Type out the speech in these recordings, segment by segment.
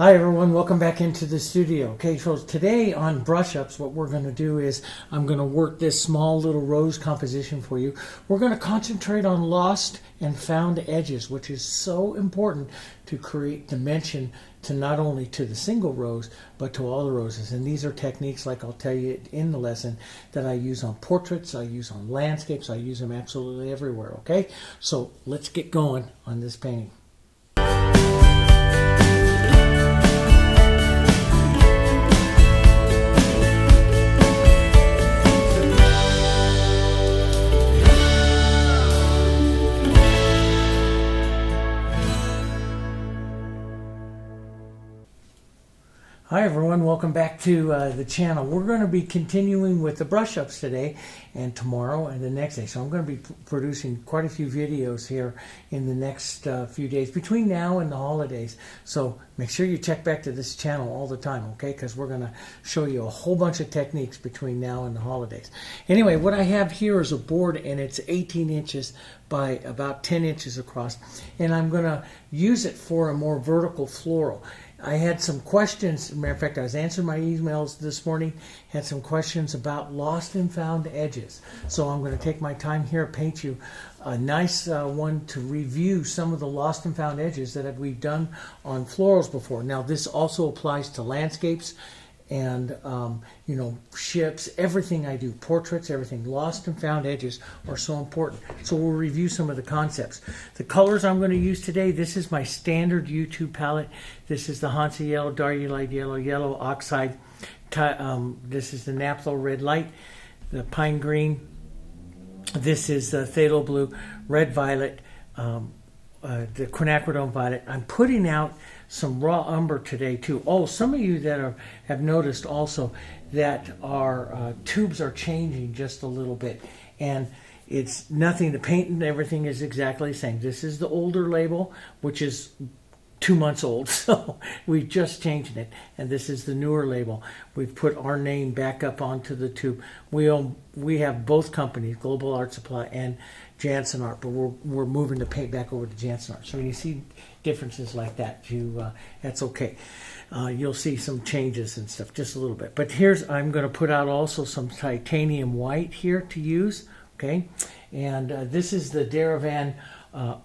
Hi everyone, welcome back into the studio. Okay, so today on brush ups, what we're going to do is I'm going to work this small little rose composition for you. We're going to concentrate on lost and found edges, which is so important to create dimension to not only to the single rose, but to all the roses. And these are techniques, like I'll tell you in the lesson, that I use on portraits, I use on landscapes, I use them absolutely everywhere. Okay, so let's get going on this painting. Hi everyone, welcome back to the channel. We're going to be continuing with the brush ups today and tomorrow and the next day. So I'm going to be producing quite a few videos here in the next few days between now and the holidays. So make sure you check back to this channel all the time, okay? Because we're going to show you a whole bunch of techniques between now and the holidays. Anyway, what I have here is a board, and it's 18 inches by about 10 inches across. And I'm going to use it for a more vertical floral. I had some questions. As a matter of fact, I was answering my emails this morning, had some questions about lost and found edges. So I'm going to take my time here, paint you a nice one to review some of the lost and found edges that we've done on florals before. Now, this also applies to landscapes and ships, everything I do, portraits, everything. Lost and found edges are so important. So we'll review some of the concepts. The colors I'm going to use today, this is my standard U2 palette. This is the Hansa Yellow, Dark Light Yellow, Yellow Oxide. This is the Naphtha Red Light, the Pine Green. This is the Phthalo Blue, Red Violet, the Quinacridone Violet. I'm putting out some raw umber today too. Oh, some of you that have noticed also that our tubes are changing just a little bit, and it's nothing. The paint and everything is exactly the same. This is the older label, which is 2 months old, so we've just changed it, and this is the newer label. We've put our name back up onto the tube. We have both companies, Global Art Supply and Jansen Art, but we're moving the paint back over to Jansen Art. So when you see differences like that, that's okay. You'll see some changes and stuff, just a little bit. But I'm going to put out also some titanium white here to use. Okay, and this is the Derivan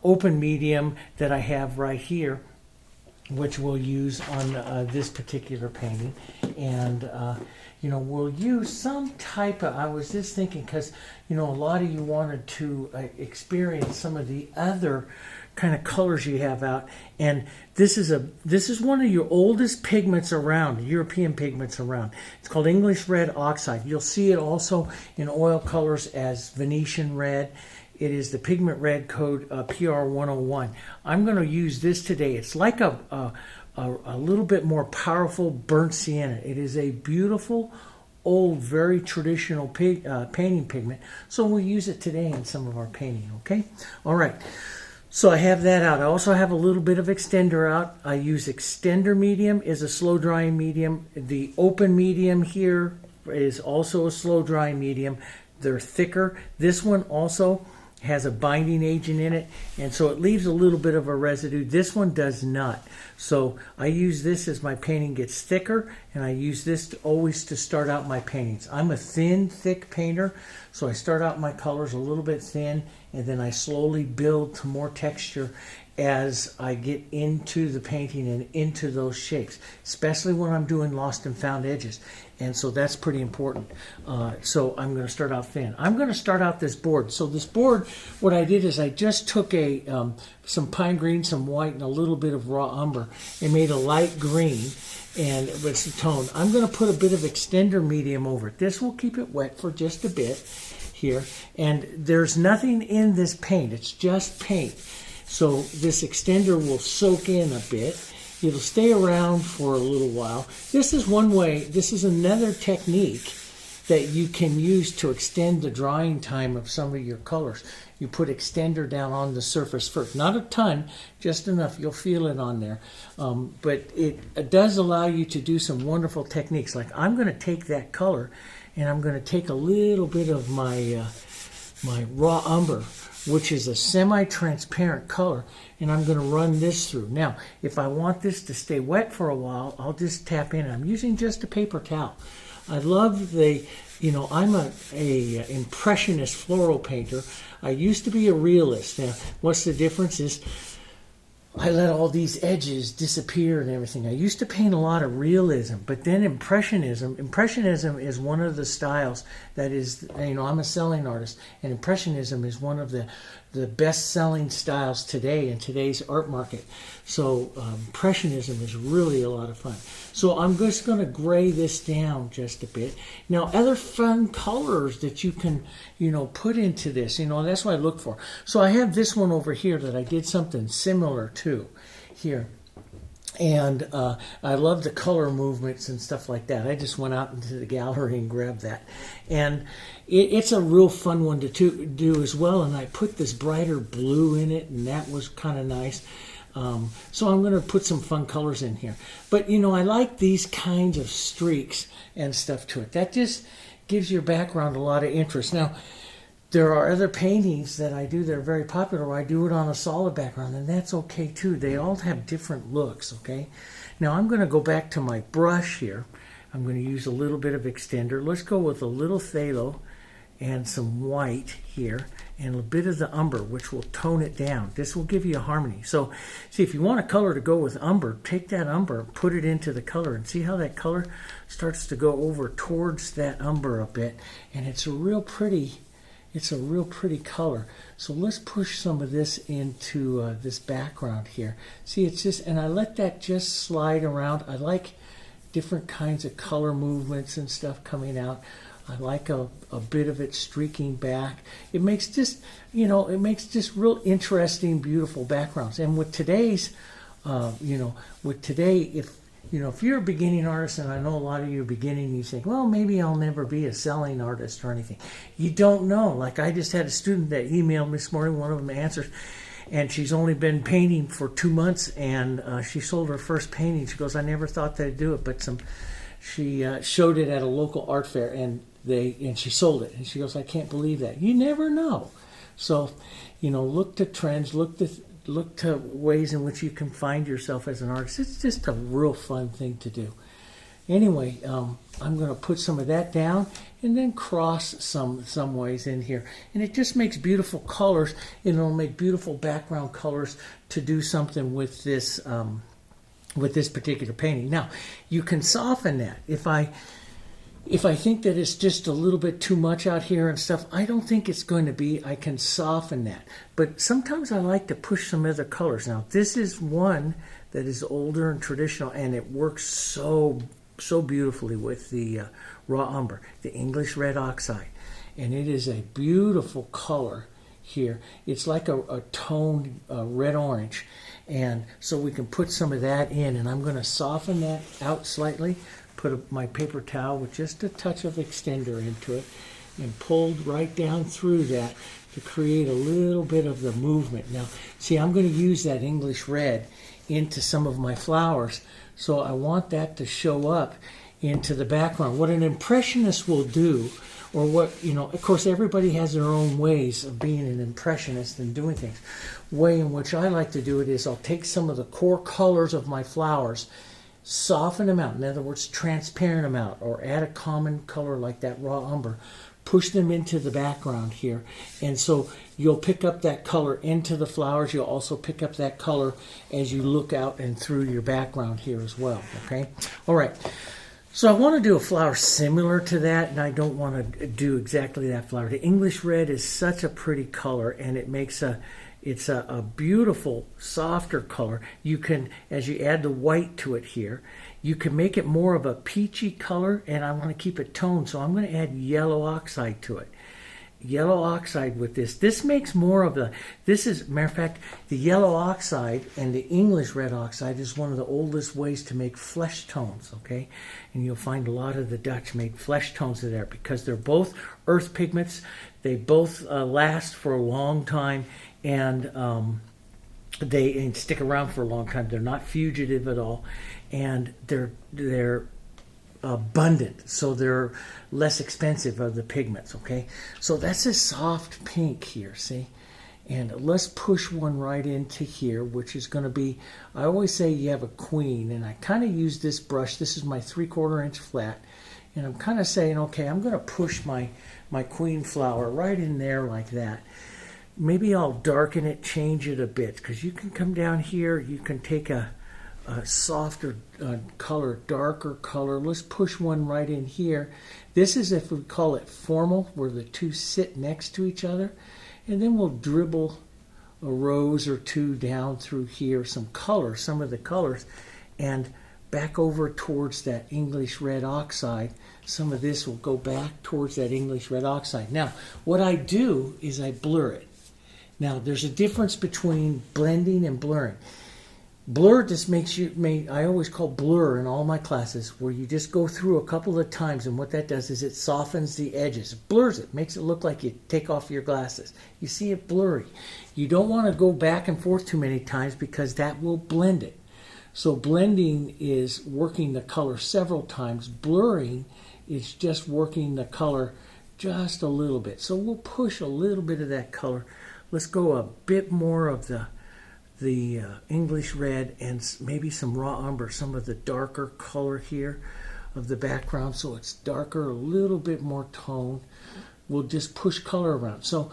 open medium that I have right here, which we'll use on this particular painting. And we'll use some type of, I was just thinking, because a lot of you wanted to experience some of the other kind of colors you have out, and this is one of your oldest pigments around, European pigments around. It's called English Red Oxide. You'll see it also in oil colors as Venetian Red. It is the pigment red code PR101. I'm going to use this today. It's like a little bit more powerful burnt sienna. It is a beautiful, old, very traditional painting pigment. So we'll use it today in some of our painting, okay? All right. So I have that out. I also have a little bit of extender out. I use extender medium is a slow drying medium. The open medium here is also a slow drying medium. They're thicker. This one also has a binding agent in it, and so it leaves a little bit of a residue. This one does not. So I use this as my painting gets thicker, and I use this always to start out my paintings. I'm a thin, thick painter, so I start out my colors a little bit thin, and then I slowly build to more texture as I get into the painting and into those shapes, especially when I'm doing lost and found edges. And so that's pretty important. So I'm going to start out thin. I'm going to start out this board. So this board, what I did is I just took some pine green, some white, and a little bit of raw umber and made a light green, and it's the tone. I'm going to put a bit of extender medium over it. This will keep it wet for just a bit here. And there's nothing in this paint. It's just paint. So this extender will soak in a bit. It'll stay around for a little while. This is one way, this is another technique that you can use to extend the drying time of some of your colors. You put extender down on the surface first. Not a ton, just enough. You'll feel it on there. But it does allow you to do some wonderful techniques. Like I'm going to take that color and I'm going to take a little bit of my raw umber which is a semi-transparent color, and I'm going to run this through. Now, if I want this to stay wet for a while, I'll just tap in. I'm using just a paper towel. I love I'm a impressionist floral painter. I used to be a realist. Now, what's the difference is I let all these edges disappear and everything. I used to paint a lot of realism, but then Impressionism is one of the styles that is, I'm a selling artist, and Impressionism is one of the best-selling styles today in today's art market. So Impressionism is really a lot of fun. So I'm just going to gray this down just a bit. Now, other fun colors that you can, put into this, that's what I look for. So I have this one over here that I did something similar to here. And I love the color movements and stuff like that. I just went out into the gallery and grabbed that. And it's a real fun one to do as well. And I put this brighter blue in it, and that was kind of nice. So I'm going to put some fun colors in here. But, I like these kinds of streaks and stuff to it. That just gives your background a lot of interest. Now, there are other paintings that I do that are very popular where I do it on a solid background, and that's okay too. They all have different looks, okay? Now I'm going to go back to my brush here. I'm going to use a little bit of extender. Let's go with a little phthalo and some white here and a bit of the umber, which will tone it down. This will give you a harmony. So see, if you want a color to go with umber, take that umber, put it into the color, and see how that color starts to go over towards that umber a bit, and it's a real pretty color. So let's push some of this into this background here. See, it's just, and I let that just slide around. I like different kinds of color movements and stuff coming out. I like a bit of it streaking back. It makes just, real interesting, beautiful backgrounds. And with today's, if you're a beginning artist, and I know a lot of you are beginning, you think, well, maybe I'll never be a selling artist or anything. You don't know. Like, I just had a student that emailed me this morning, one of them answers, and she's only been painting for 2 months, and she sold her first painting. She goes, I never thought they'd do it, but she showed it at a local art fair, and she sold it. And she goes, I can't believe that. You never know. So, look to trends, look to ways in which you can find yourself as an artist. It's just a real fun thing to do. Anyway, I'm going to put some of that down and then cross some ways in here. And it just makes beautiful colors, and it'll make beautiful background colors to do something with this particular painting. Now, you can soften that. If I think that it's just a little bit too much out here and stuff, I don't think it's going to be. I can soften that. But sometimes I like to push some other colors. Now, this is one that is older and traditional, and it works so beautifully with the raw umber, the English red oxide. And it is a beautiful color here. It's like a toned red-orange. And so we can put some of that in, and I'm going to soften that out slightly. Put my paper towel with just a touch of extender into it and pulled right down through that to create a little bit of the movement. Now, see, I'm going to use that English red into some of my flowers, so I want that to show up into the background. What an impressionist will do, or what, of course, everybody has their own ways of being an impressionist and doing things. Way in which I like to do it is I'll take some of the core colors of my flowers, soften them out, in other words, transparent them out, or add a common color like that raw umber, push them into the background here. And so you'll pick up that color into the flowers. You'll also pick up that color as you look out and through your background here as well, okay? All right. So I want to do a flower similar to that, and I don't want to do exactly that flower. The English red is such a pretty color, and it makes it's a beautiful, softer color. You can, as you add the white to it here, you can make it more of a peachy color, and I want to keep it toned, so I'm going to add yellow oxide to it. Yellow oxide with this. This makes more of matter of fact, the yellow oxide and the English red oxide is one of the oldest ways to make flesh tones, okay? And you'll find a lot of the Dutch make flesh tones of there because they're both earth pigments. They both last for a long time, and they stick around for a long time. They're not fugitive at all, and they're abundant, so they're less expensive of the pigments, okay? So that's a soft pink here, see? And let's push one right into here, which is going to be, I always say you have a queen, and I kind of use this brush. This is my 3/4 inch flat, and I'm kind of saying, okay, I'm going to push my queen flower right in there like that. Maybe I'll darken it, change it a bit, because you can come down here, you can take a softer color, darker color. Let's push one right in here. This is, if we call it formal, where the two sit next to each other. And then we'll dribble a rose or two down through here, some color, some of the colors, and back over towards that English red oxide. Some of this will go back towards that English red oxide. Now, what I do is I blur it. Now, there's a difference between blending and blurring. Blur just makes you, I always call blur in all my classes, where you just go through a couple of times, and what that does is it softens the edges. It blurs it, makes it look like you take off your glasses. You see it blurry. You don't want to go back and forth too many times, because that will blend it. So blending is working the color several times. Blurring is just working the color just a little bit. So we'll push a little bit of that color. Let's go a bit more of the English red and maybe some raw umber, some of the darker color here of the background, so it's darker, a little bit more tone. We'll just push color around. So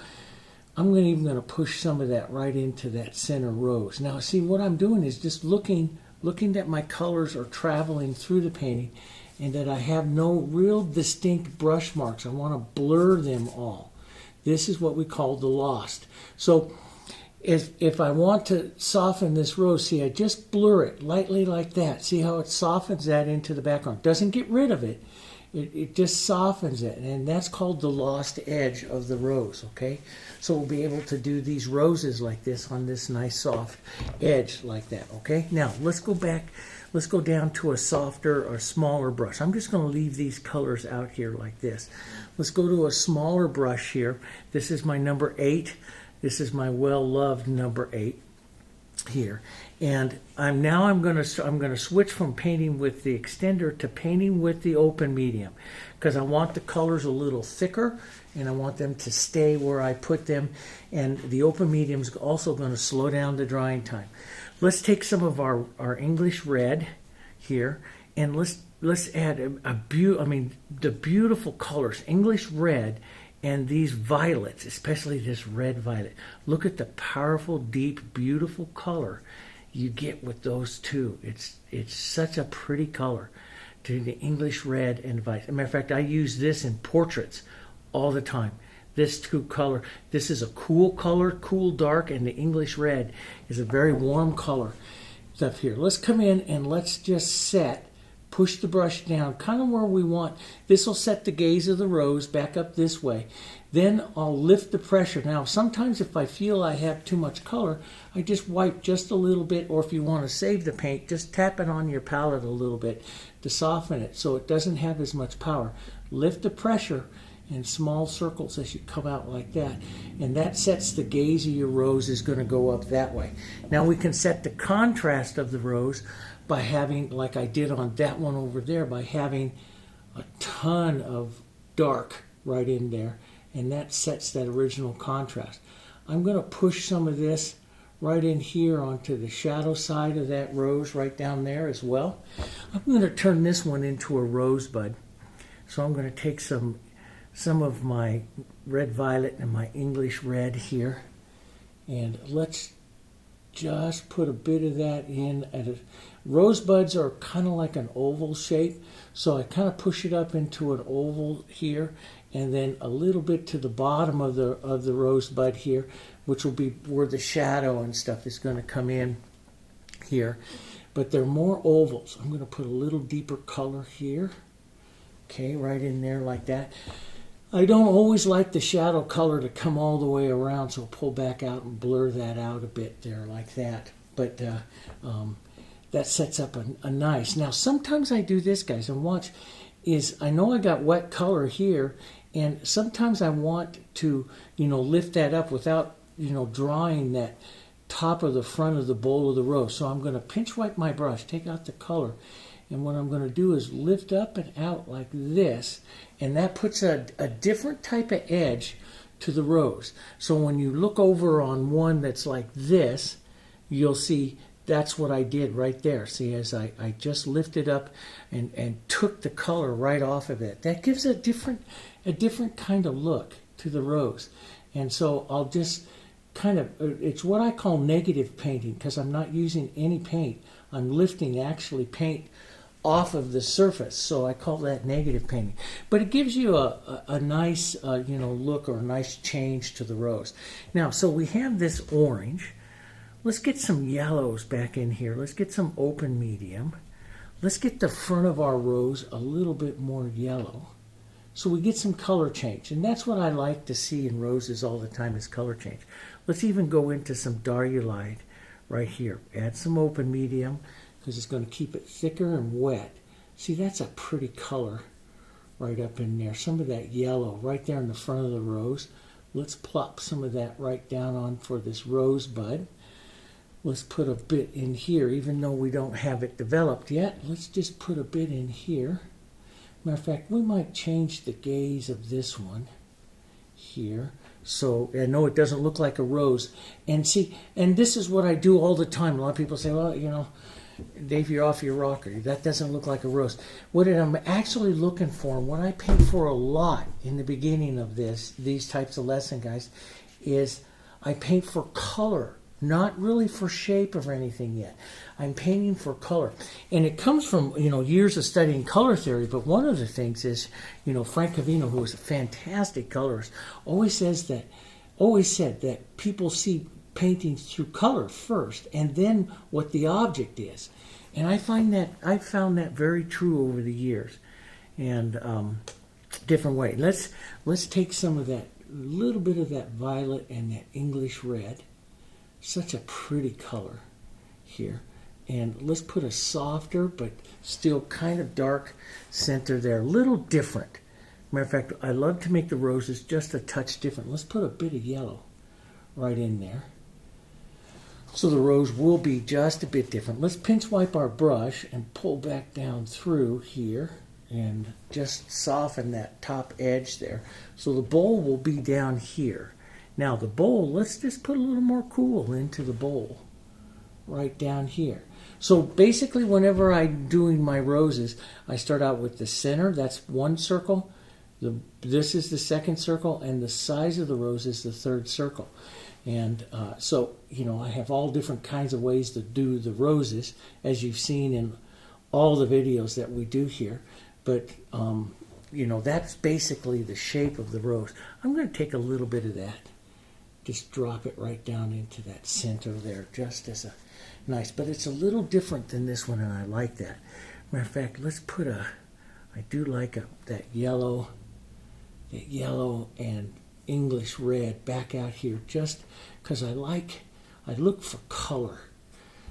I'm even going to push some of that right into that center rose. Now see, what I'm doing is just looking that my colors are traveling through the painting and that I have no real distinct brush marks. I want to blur them all. This is what we call the lost. So if I want to soften this rose, see, I just blur it lightly like that. See how it softens that into the background. Doesn't get rid of it. It just softens it, and that's called the lost edge of the rose, okay? So we'll be able to do these roses like this on this nice soft edge like that, okay? Now, let's go back. Let's go down to a softer or smaller brush. I'm just going to leave these colors out here like this. Let's go to a smaller brush here. This is my number 8. This is my well-loved number 8 here, and I'm going to switch from painting with the extender to painting with the open medium, because I want the colors a little thicker and I want them to stay where I put them, and the open medium is also going to slow down the drying time. Let's take some of our English red here, and let's add the beautiful colors, English red. And these violets, especially this red violet, look at the powerful, deep, beautiful color you get with those two. It's such a pretty color, to the English red and violet. As a matter of fact, I use this in portraits all the time. This two color, this is a cool color, cool dark, and the English red is a very warm color stuff here. Let's come in and let's just push the brush down kind of where we want. This will set the gaze of the rose back up this way. Then I'll lift the pressure. Now sometimes if I feel I have too much color, I just wipe just a little bit, or if you want to save the paint, just tap it on your palette a little bit to soften it so it doesn't have as much power. Lift the pressure in small circles as you come out like that, and that sets the gaze of your rose is going to go up that way. Now we can set the contrast of the rose by having, like I did on that one over there, by having a ton of dark right in there, and that sets that original contrast. I'm going to push some of this right in here onto the shadow side of that rose right down there as well. I'm going to turn this one into a rosebud. So I'm going to take some of my red violet and my English red here, and let's just put a bit of that in. Rosebuds are kind of like an oval shape, so I kind of push it up into an oval here, and then a little bit to the bottom of the rosebud here, which will be where the shadow and stuff is going to come in here. But they're more ovals. I'm going to put a little deeper color here, okay, right in there like that. I don't always like the shadow color to come all the way around, so I'll pull back out and blur that out a bit there like that. But that sets up a nice. Now sometimes I do this, guys, and watch, is I know I got wet color here, and sometimes I want to, lift that up without, drawing that top of the front of the bowl of the rose. So I'm going to pinch wipe my brush, take out the color, and what I'm going to do is lift up and out like this, and that puts a different type of edge to the rose. So when you look over on one that's like this, you'll see that's what I did right there. See, as I just lifted up and took the color right off of it. That gives a different kind of look to the rose. And so I'll just kind of, it's what I call negative painting, because I'm not using any paint. I'm lifting actually paint off of the surface, so I call that negative painting. But it gives you a nice look, or a nice change to the rose. Now, so we have this orange. Let's get some yellows back in here. Let's get some open medium. Let's get the front of our rose a little bit more yellow, so we get some color change. And that's what I like to see in roses all the time, is color change. Let's even go into some diarylite right here. Add some open medium, because it's going to keep it thicker and wet. See, that's a pretty color right up in there. Some of that yellow right there in the front of the rose. Let's plop some of that right down on for this rosebud. Let's put a bit in here, even though we don't have it developed yet. Let's just put a bit in here. Matter of fact, we might change the gaze of this one here. So I know it doesn't look like a rose. And see, and this is what I do all the time. A lot of people say, well, Dave, you're off your rocker. That doesn't look like a rose. What I'm actually looking for, and what I paint for a lot in the beginning of these types of lesson, guys, is I paint for color, not really for shape or anything yet. I'm painting for color. And it comes from, years of studying color theory, but one of the things is, Frank Cavino, who was a fantastic colorist, always said that people see paintings through color first, and then what the object is. And I found that very true over the years, and different way. Let's take some of that, little bit of that violet and that English red. Such a pretty color here. And let's put a softer but still kind of dark center there. A little different. Matter of fact, I love to make the roses just a touch different. Let's put a bit of yellow right in there, so the rose will be just a bit different. Let's pinch wipe our brush and pull back down through here and just soften that top edge there. So the bowl will be down here. Now the bowl, let's just put a little more cool into the bowl right down here. So basically, whenever I'm doing my roses, I start out with the center. That's one circle. This is the second circle, and the size of the rose is the third circle. And so, I have all different kinds of ways to do the roses, as you've seen in all the videos that we do here. But, that's basically the shape of the rose. I'm going to take a little bit of that. Just drop it right down into that center there, just as a nice. But it's a little different than this one, and I like that. Matter of fact, let's put I do like that yellow and English red back out here, just because I look for color.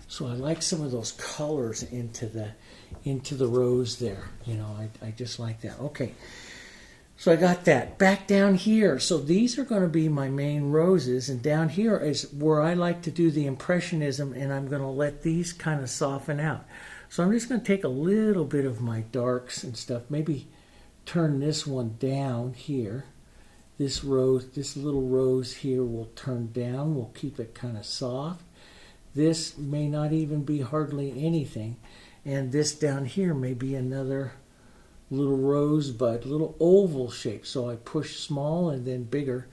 So I like some of those colors into the rose there. I just like that. Okay. So I got that. Back down here, so these are going to be my main roses, and down here is where I like to do the impressionism, and I'm going to let these kind of soften out. So I'm just going to take a little bit of my darks and stuff, maybe turn this one down here. This little rose here will turn down. We'll keep it kind of soft. This may not even be hardly anything, and this down here may be another little rosebud, little oval shape. So I push small and then bigger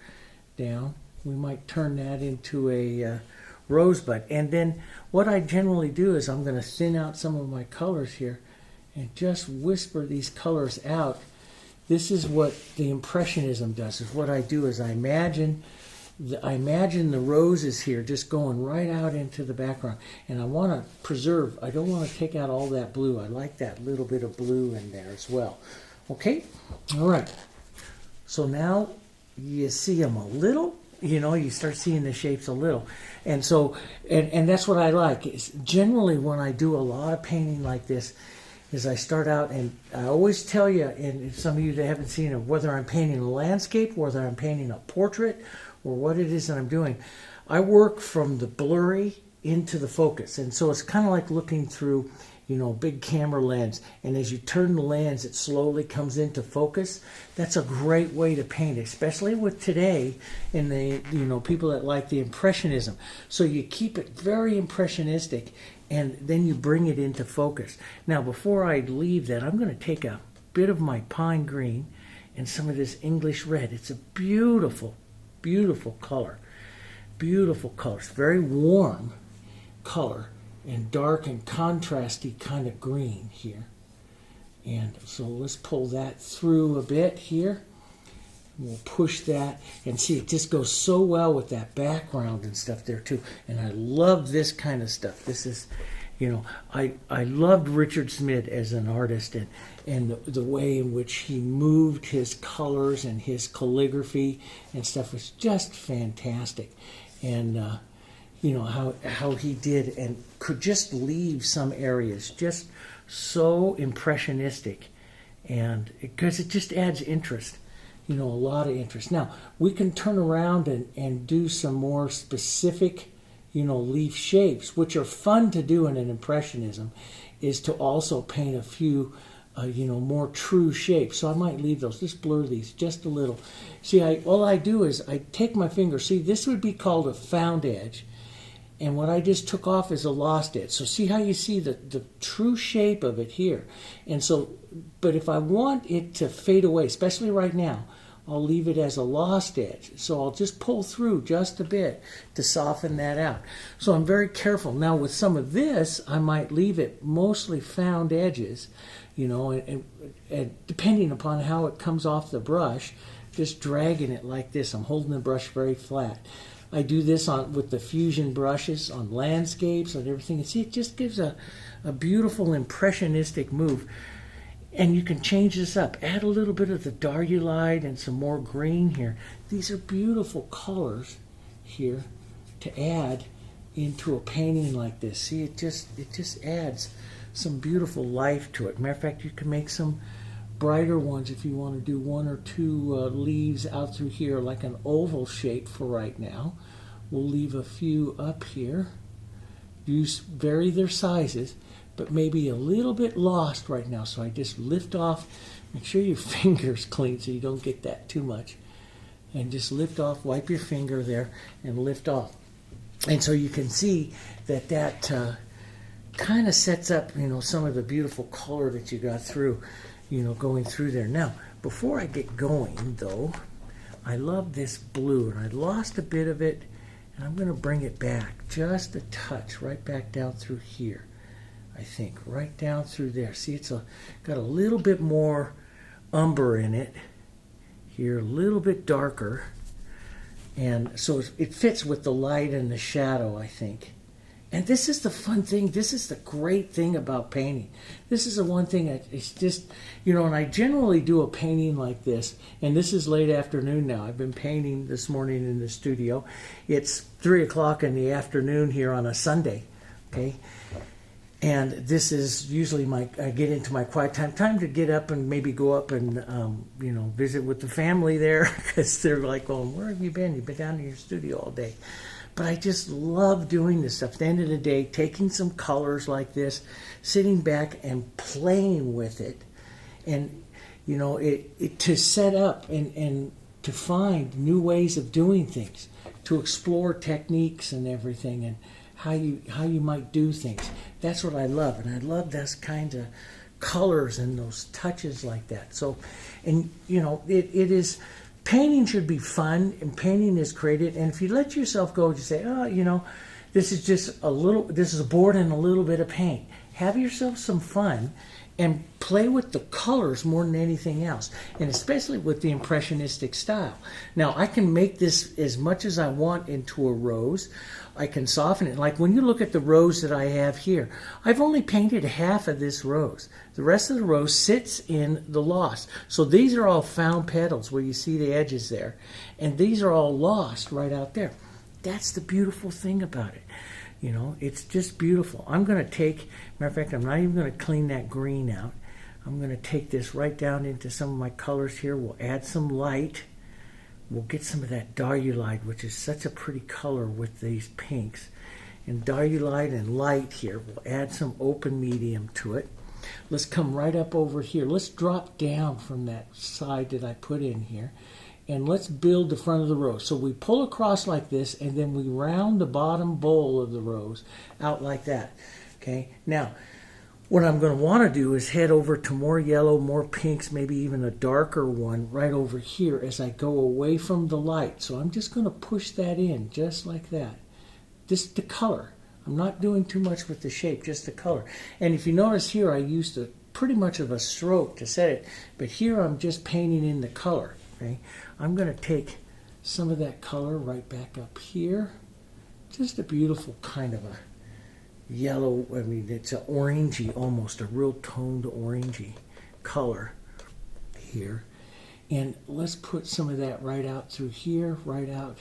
down. We might turn that into a rosebud. And then what I generally do is I'm going to thin out some of my colors here and just whisper these colors out. This is what the impressionism does. Is what I do is I imagine the roses here just going right out into the background. And I want to preserve, I don't want to take out all that blue. I like that little bit of blue in there as well. Okay? All right. So now you see them a little, you start seeing the shapes a little. And so, and that's what I like. Is generally when I do a lot of painting like this, is I start out, and I always tell you, and some of you that haven't seen it, whether I'm painting a landscape, whether I'm painting a portrait, or what it is that I'm doing, I work from the blurry into the focus. And so it's kind of like looking through, you know, big camera lens. And as you turn the lens, it slowly comes into focus. That's a great way to paint, especially with today and the, you know, people that like the impressionism. So you keep it very impressionistic and then you bring it into focus. Now, before I leave that, I'm going to take a bit of my pine green and some of this English red. It's a beautiful, beautiful color. Beautiful color. It's very warm color and dark and contrasty kind of green here. And so let's pull that through a bit here. We'll push that and see, it just goes so well with that background and stuff there too. And I love this kind of stuff. This is, you know, I loved Richard Smith as an artist, and the way in which he moved his colors and his calligraphy and stuff was just fantastic. And you know, how he did and could just leave some areas just so impressionistic, and because it just adds interest. You know, a lot of interest. Now, we can turn around and do some more specific, you know, leaf shapes, which are fun to do in an impressionism, is to also paint a few, you know, more true shapes. So I might leave those, just blur these just a little. See, all I do is I take my finger. See, this would be called a found edge. And what I just took off is a lost edge. So see how you see the true shape of it here. And so, but if I want it to fade away, especially right now, I'll leave it as a lost edge. So I'll just pull through just a bit to soften that out. So I'm very careful. Now with some of this, I might leave it mostly found edges, you know, and depending upon how it comes off the brush, just dragging it like this. I'm holding the brush very flat. I do this with the fusion brushes on landscapes and everything. And see, it just gives a beautiful impressionistic move. And you can change this up. Add a little bit of the darulite and some more green here. These are beautiful colors here to add into a painting like this. See, it just adds some beautiful life to it. Matter of fact, you can make some brighter ones if you want to do one or two leaves out through here, like an oval shape for right now. We'll leave a few up here. Vary their sizes, but maybe a little bit lost right now. So I just lift off. Make sure your finger's clean so you don't get that too much. And just lift off, wipe your finger there, and lift off. And so you can see that kind of sets up, you know, some of the beautiful color that you got through, you know, going through there. Now, before I get going, though, I love this blue, and I lost a bit of it, and I'm going to bring it back just a touch, right back down through here. I think right down through there. See, it's got a little bit more umber in it here, a little bit darker, and so it fits with the light and the shadow, I think. And this is the fun thing. This is the great thing about painting. This is the one thing that it's just, you know, and I generally do a painting like this, and this is late afternoon now. I've been painting this morning in the studio. It's 3 o'clock in the afternoon here on a Sunday, okay? And this is usually I get into my quiet time to get up and maybe go up and, you know, visit with the family there, because they're like, going, where have you been? You've been down in your studio all day. But I just love doing this stuff. At the end of the day, taking some colors like this, sitting back and playing with it, and, you know, it to set up and to find new ways of doing things, to explore techniques and everything, and how you might do things. That's what I love, and I love those kinds of colors and those touches like that. So, and you know, it is, painting should be fun, and painting is creative. And if you let yourself go, you say, oh, you know, this is just this is a board and a little bit of paint. Have yourself some fun and play with the colors more than anything else, and especially with the impressionistic style. Now, I can make this as much as I want into a rose. I can soften it. Like when you look at the rose that I have here, I've only painted half of this rose. The rest of the rose sits in the lost. So these are all found petals where you see the edges there. And these are all lost right out there. That's the beautiful thing about it. You know, it's just beautiful. I'm going to take, matter of fact, I'm not even going to clean that green out. I'm going to take this right down into some of my colors here. We'll add some light. We'll get some of that darulite, which is such a pretty color with these pinks. and diluted and light here. We'll add some open medium to it. Let's come right up over here. Let's drop down from that side that I put in here, and let's build the front of the rose. So we pull across like this, and then we round the bottom bowl of the rose out like that. Okay, now what I'm going to want to do is head over to more yellow, more pinks, maybe even a darker one right over here as I go away from the light. So I'm just going to push that in just like that. Just the color. I'm not doing too much with the shape, just the color. And if you notice here, I used pretty much of a stroke to set it, but here I'm just painting in the color. Okay, I'm going to take some of that color right back up here. Just a beautiful kind of a yellow, I mean, it's an orangey, almost a real toned orangey color here. And let's put some of that right out through here, right out.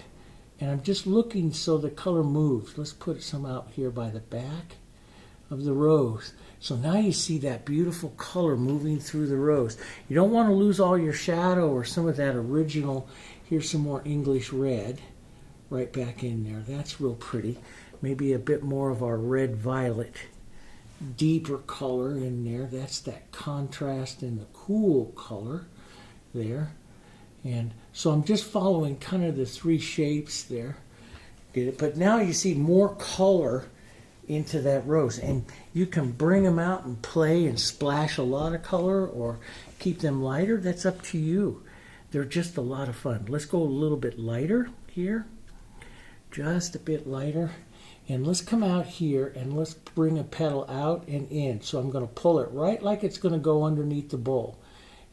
And I'm just looking so the color moves. Let's put some out here by the back of the rose. So now you see that beautiful color moving through the rose. You don't want to lose all your shadow or some of that original. Here's some more English red right back in there. That's real pretty. Maybe a bit more of our red violet, deeper color in there. That's that contrast and the cool color there. And so I'm just following kind of the three shapes there. But now you see more color into that rose, and you can bring them out and play and splash a lot of color or keep them lighter. That's up to you. They're just a lot of fun. Let's go a little bit lighter here, just a bit lighter. And let's come out here and let's bring a petal out and in. So I'm going to pull it right like it's going to go underneath the bowl.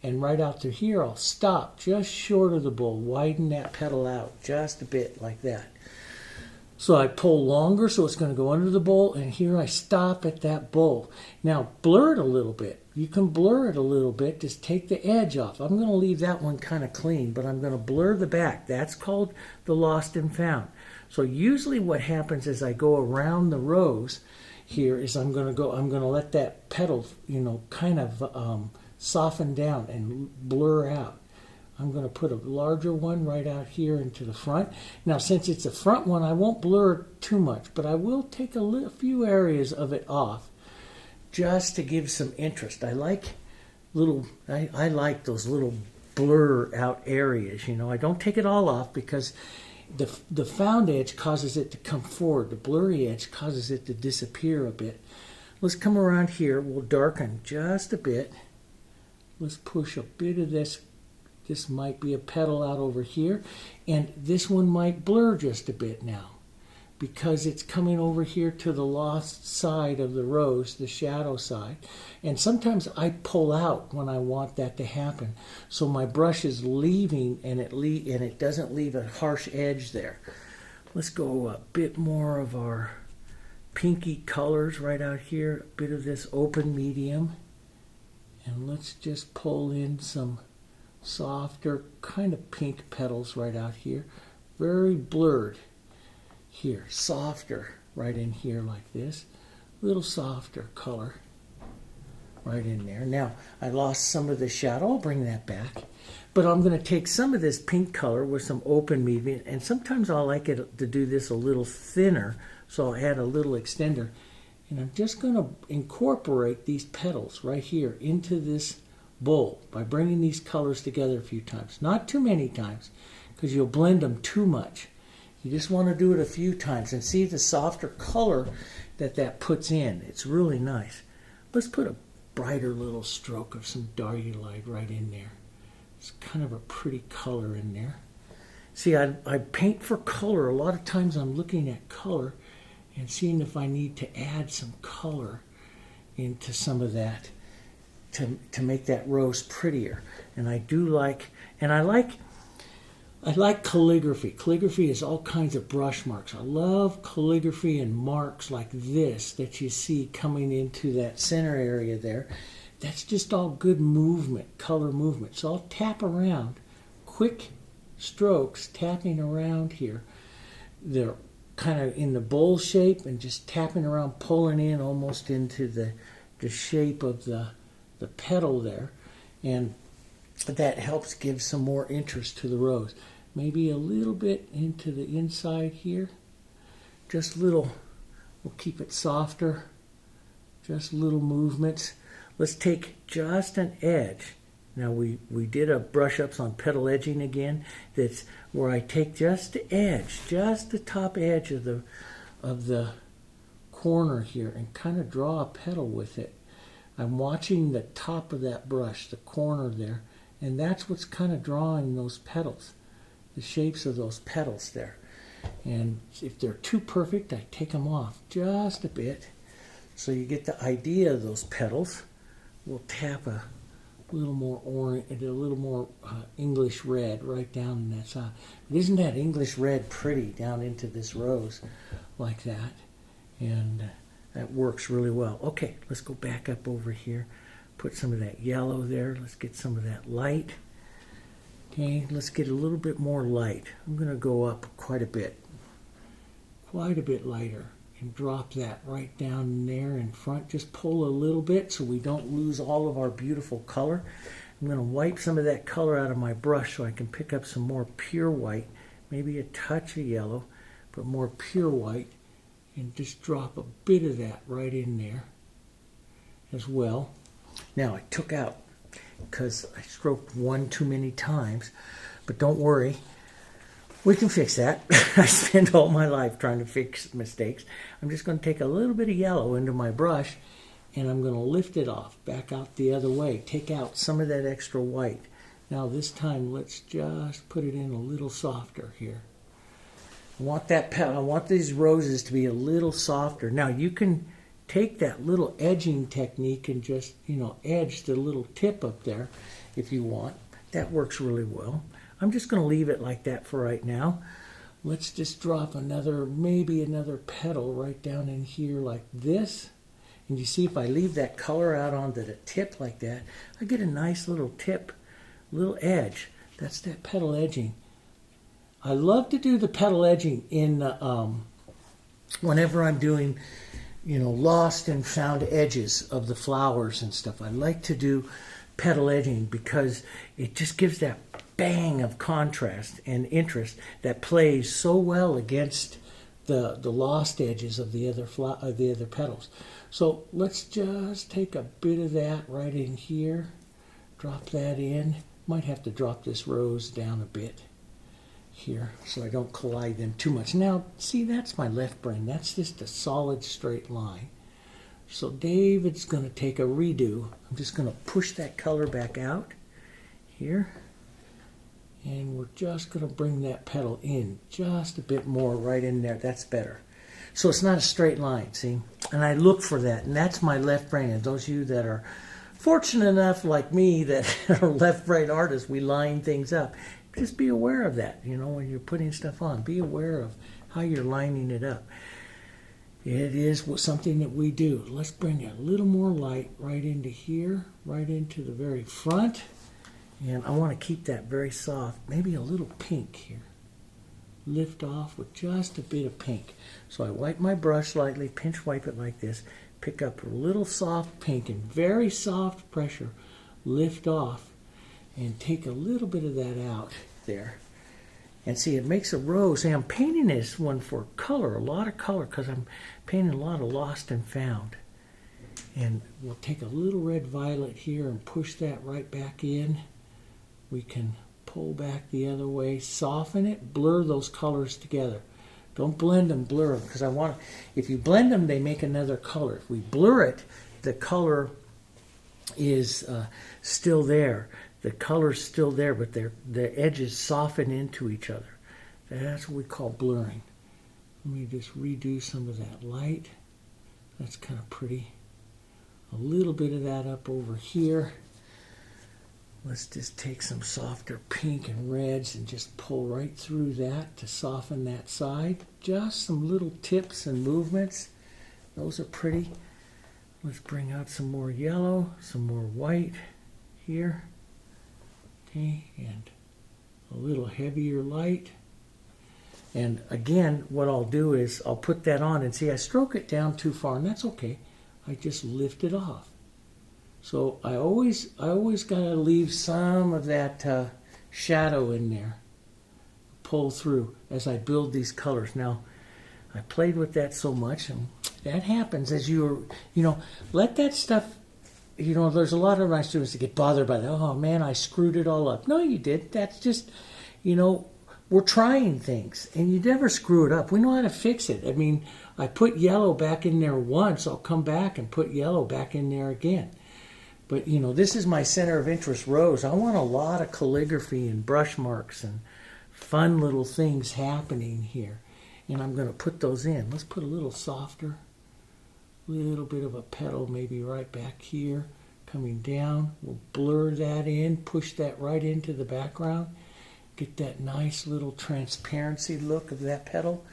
And right out through here, I'll stop just short of the bowl. Widen that petal out just a bit like that. So I pull longer so it's going to go under the bowl. And here I stop at that bowl. Now blur it a little bit. You can blur it a little bit. Just take the edge off. I'm going to leave that one kind of clean, but I'm going to blur the back. That's called the lost and found. So usually what happens as I go around the rose here is I'm going to let that petal, kind of soften down and blur out. I'm going to put a larger one right out here into the front. Now since it's a front one, I won't blur too much, but I will take a few areas of it off just to give some interest. I like those little blur out areas. I don't take it all off because the found edge causes it to come forward. The blurry edge causes it to disappear a bit. Let's come around here. We'll darken just a bit. Let's push a bit of this. This might be a petal out over here. And this one might blur just a bit now because it's coming over here to the lost side of the rose, the shadow side. And sometimes I pull out when I want that to happen. So my brush is leaving and it doesn't leave a harsh edge there. Let's go a bit more of our pinky colors right out here, a bit of this open medium. And let's just pull in some softer kind of pink petals right out here. Very blurred. Here, softer right in here like this. A little softer color right in there. Now, I lost some of the shadow. I'll bring that back. But I'm going to take some of this pink color with some open medium, and sometimes I like it to do this a little thinner, so I'll add a little extender. And I'm just going to incorporate these petals right here into this bowl by bringing these colors together a few times. Not too many times, because you'll blend them too much. You just want to do it a few times and see the softer color that puts in. It's really nice. Let's put a brighter little stroke of some diluted right in there. It's kind of a pretty color in there. See, I paint for color. A lot of times I'm looking at color and seeing if I need to add some color into some of that to make that rose prettier. And I do like, and I like calligraphy. Calligraphy is all kinds of brush marks. I love calligraphy and marks like this that you see coming into that center area there. That's just all good movement, color movement. So I'll tap around, quick strokes, tapping around here. They're kind of in the bowl shape and just tapping around, pulling in almost into the shape of the petal there. And that helps give some more interest to the rose. Maybe a little bit into the inside here. Just little We'll keep it softer, just little movements. Let's take just an edge. Now we did a brush ups on petal edging again. That's where I take just the edge, just the top edge of the corner here, and kind of draw a petal with it. I'm watching the top of that brush, the corner there, and that's what's kind of drawing those petals, the shapes of those petals there. And if they're too perfect, I take them off just a bit so you get the idea of those petals. We'll tap a little more orange, a little more English red right down in that side. But isn't that English red pretty down into this rose like that? And that works really well. Okay, let's go back up over here. Put some of that yellow there. Let's get some of that light. Okay, let's get a little bit more light. I'm going to go up quite a bit lighter, and drop that right down there in front. Just pull a little bit so we don't lose all of our beautiful color. I'm going to wipe some of that color out of my brush so I can pick up some more pure white, maybe a touch of yellow, but more pure white, and just drop a bit of that right in there as well. Now I took out, because I stroked one too many times, but don't worry, we can fix that. I spend all my life trying to fix mistakes. I'm just going to take a little bit of yellow into my brush, and I'm going to lift it off, back out the other way, take out some of that extra white. Now this time let's just put it in a little softer here. I want these roses to be a little softer. Now you can take that little edging technique and just, edge the little tip up there if you want. That works really well. I'm just going to leave it like that for right now. Let's just drop maybe another petal right down in here like this. And you see, if I leave that color out onto the tip like that, I get a nice little tip, little edge. That's that petal edging. I love to do the petal edging in whenever I'm doing, lost and found edges of the flowers and stuff. I like to do petal edging because it just gives that bang of contrast and interest that plays so well against the lost edges of the other petals. So let's just take a bit of that right in here, drop that in. Might have to drop this rose down a bit here so I don't collide them too much. Now see, that's my left brain. That's just a solid straight line. So David's going to take a redo. I'm just going to push that color back out here, and we're just going to bring that petal in just a bit more right in there. That's better. So it's not a straight line, see? And I look for that, and that's my left brain. And those of you that are fortunate enough, like me, that are left brain artists, we line things up. Just be aware of that, when you're putting stuff on. Be aware of how you're lining it up. It is something that we do. Let's bring a little more light right into here, right into the very front. And I want to keep that very soft, maybe a little pink here. Lift off with just a bit of pink. So I wipe my brush lightly, pinch wipe it like this, pick up a little soft pink and very soft pressure, lift off, and take a little bit of that out there. And see, it makes a rose. See, I'm painting this one for color, a lot of color, because I'm painting a lot of lost and found. And we'll take a little red violet here and push that right back in. We can pull back the other way, soften it, blur those colors together. Don't blend them, blur them, because if you blend them, they make another color. If we blur it, the color is still there. The color's still there, but the edges soften into each other. That's what we call blurring. Let me just redo some of that light. That's kind of pretty. A little bit of that up over here. Let's just take some softer pink and reds and just pull right through that to soften that side. Just some little tips and movements. Those are pretty. Let's bring out some more yellow, some more white here. Okay, and a little heavier light. And again, what I'll do is I'll put that on, and see, I stroke it down too far, and that's okay. I just lift it off. So I always got to leave some of that shadow in there, pull through as I build these colors. Now, I played with that so much, and That happens as let that stuff, there's a lot of my students that get bothered by that. Oh man, I screwed it all up. No, you did. That's just, we're trying things and you never screw it up. We know how to fix it. I mean, I put yellow back in there once. I'll come back and put yellow back in there again. But, this is my center of interest rose. I want a lot of calligraphy and brush marks and fun little things happening here. And I'm going to put those in. Let's put a little softer, little bit of a petal maybe right back here, coming down. We'll blur that in, push that right into the background. Get that nice little transparency look of that petal.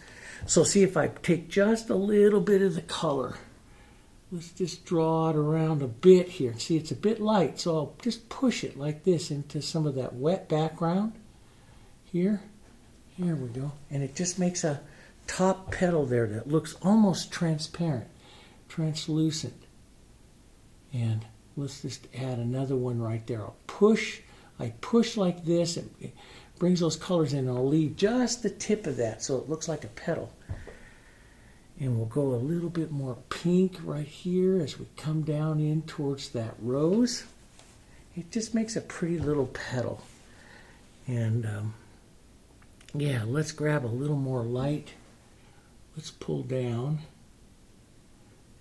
So see if I take just a little bit of the color. Let's just draw it around a bit here. See, it's a bit light, so I'll just push it like this into some of that wet background here. Here we go. And it just makes a top petal there that looks almost transparent, translucent. And let's just add another one right there. I push like this, and it brings those colors in, and I'll leave just the tip of that so it looks like a petal. And we'll go a little bit more pink right here as we come down in towards that rose. It just makes a pretty little petal. And yeah, let's grab a little more light. Let's pull down,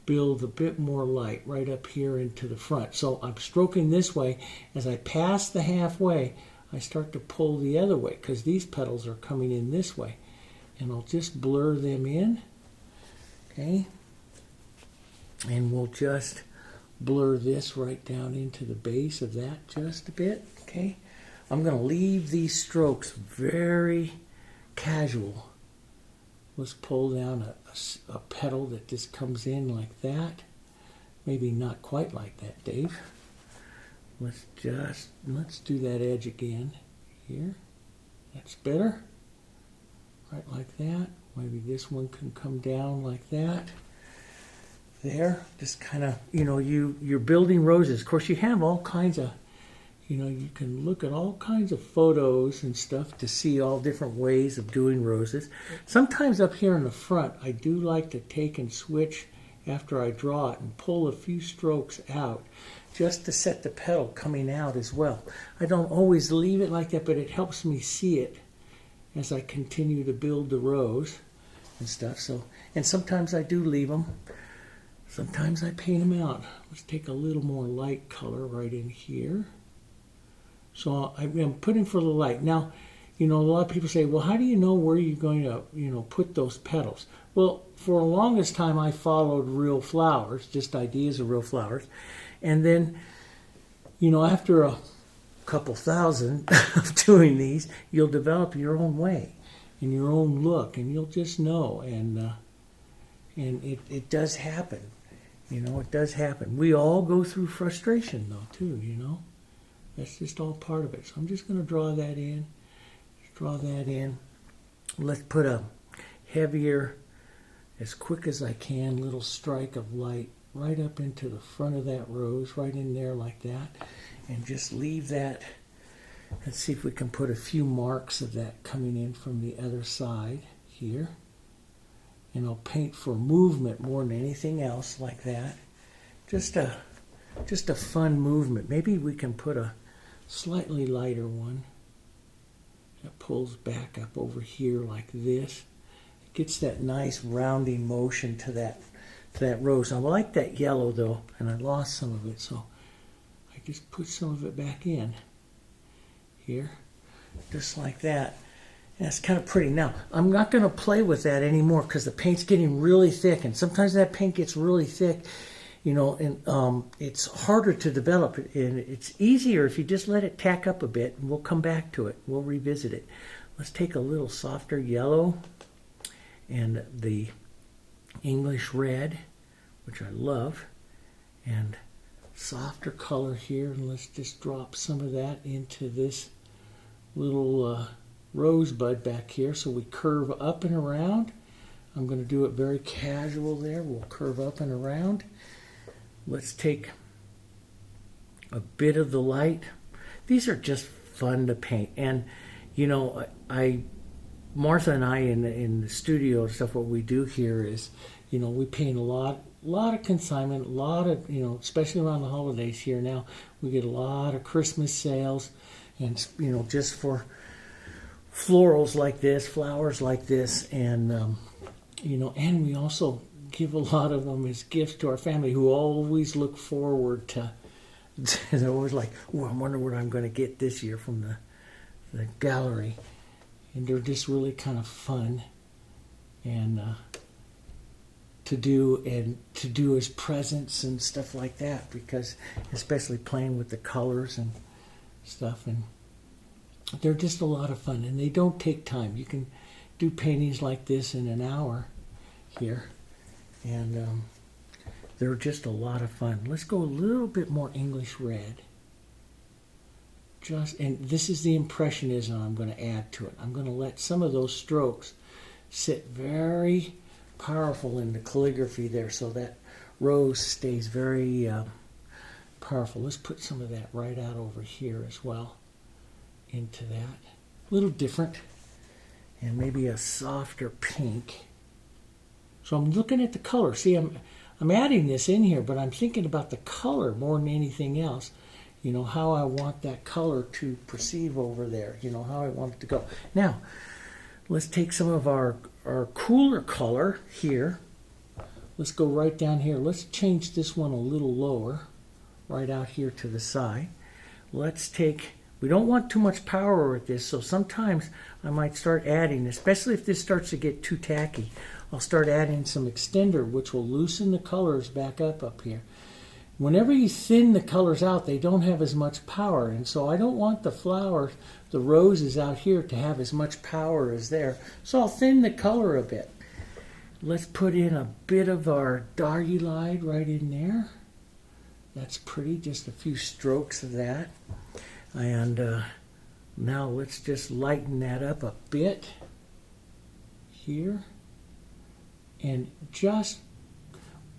build a bit more light right up here into the front. So I'm stroking this way. As I pass the halfway, I start to pull the other way because these petals are coming in this way. And I'll just blur them in. Okay, and we'll just blur this right down into the base of that just a bit. Okay, I'm going to leave these strokes very casual. Let's pull down a petal that just comes in like that. Maybe not quite like that, Dave. Let's do that edge again here. That's better. Right like that. Maybe this one can come down like that. There, just kind of, you're building roses. Of course, you have all kinds of, you can look at all kinds of photos and stuff to see all different ways of doing roses. Sometimes up here in the front, I do like to take and switch after I draw it and pull a few strokes out just to set the petal coming out as well. I don't always leave it like that, but it helps me see it as I continue to build the rose and stuff. So, and sometimes I do leave them. Sometimes I paint them out. Let's take a little more light color right in here. So I'm putting for the light. Now, a lot of people say, well, how do you know where you're going to, put those petals? Well, for the longest time, I followed real flowers, just ideas of real flowers. And then, after a couple thousand of doing these, you'll develop your own way and your own look, and you'll just know. And it does happen. It does happen. We all go through frustration, though, too, That's just all part of it. So I'm just going to draw that in. Just draw that in. Let's put a heavier, as quick as I can, little strike of light right up into the front of that rose, right in there like that. And just leave that. Let's see if we can put a few marks of that coming in from the other side here. And I'll paint for movement more than anything else like that. Just a fun movement. Maybe we can put a slightly lighter one that pulls back up over here like this. It gets that nice rounding motion to that rose. I like that yellow though, and I lost some of it, so I just put some of it back in here, just like that. And that's kind of pretty. Now, I'm not going to play with that anymore because the paint's getting really thick, and sometimes that paint gets really thick, and it's harder to develop, and it's easier if you just let it tack up a bit, and we'll come back to it. We'll revisit it. Let's take a little softer yellow and the English red, which I love, and softer color here, and let's just drop some of that into this little rosebud back here. So we curve up and around. I'm going to do it very casual there. We'll curve up and around. Let's take a bit of the light. These are just fun to paint, and Martha and I in the studio and stuff, what we do here is You know, we paint a lot of consignment, a lot of, you know, especially around the holidays here now, we get a lot of Christmas sales, and, you know, just for florals like this, flowers like this, and, you know, and we also give a lot of them as gifts to our family who always look forward to, they're always like, oh, I wonder what I'm going to get this year from the gallery. And they're just really kind of fun and to do as presents and stuff like that, because especially playing with the colors and stuff, and they're just a lot of fun, and they don't take time. You can do paintings like this in an hour here, and they're just a lot of fun. Let's go a little bit more English red. And this is the impressionism I'm going to add to it. I'm going to let some of those strokes sit very powerful in the calligraphy there, so that rose stays very powerful. Let's put some of that right out over here as well into that. A little different, and maybe a softer pink. So I'm looking at the color. See, I'm adding this in here, but I'm thinking about the color more than anything else. You know, how I want that color to perceive over there. You know, how I want it to go. Now, let's take some of our cooler color here. Let's go right down here. Let's change this one a little lower, right out here to the side. Let's take, we don't want too much power with this, so sometimes I might start adding, especially if this starts to get too tacky, I'll start adding some extender, which will loosen the colors back up here. Whenever you thin the colors out, they don't have as much power, and so I don't want the flowers, the roses out here, to have as much power as there. So I'll thin the color a bit. Let's put in a bit of our Dargulide right in there. That's pretty, just a few strokes of that. And now let's just lighten that up a bit here. And just,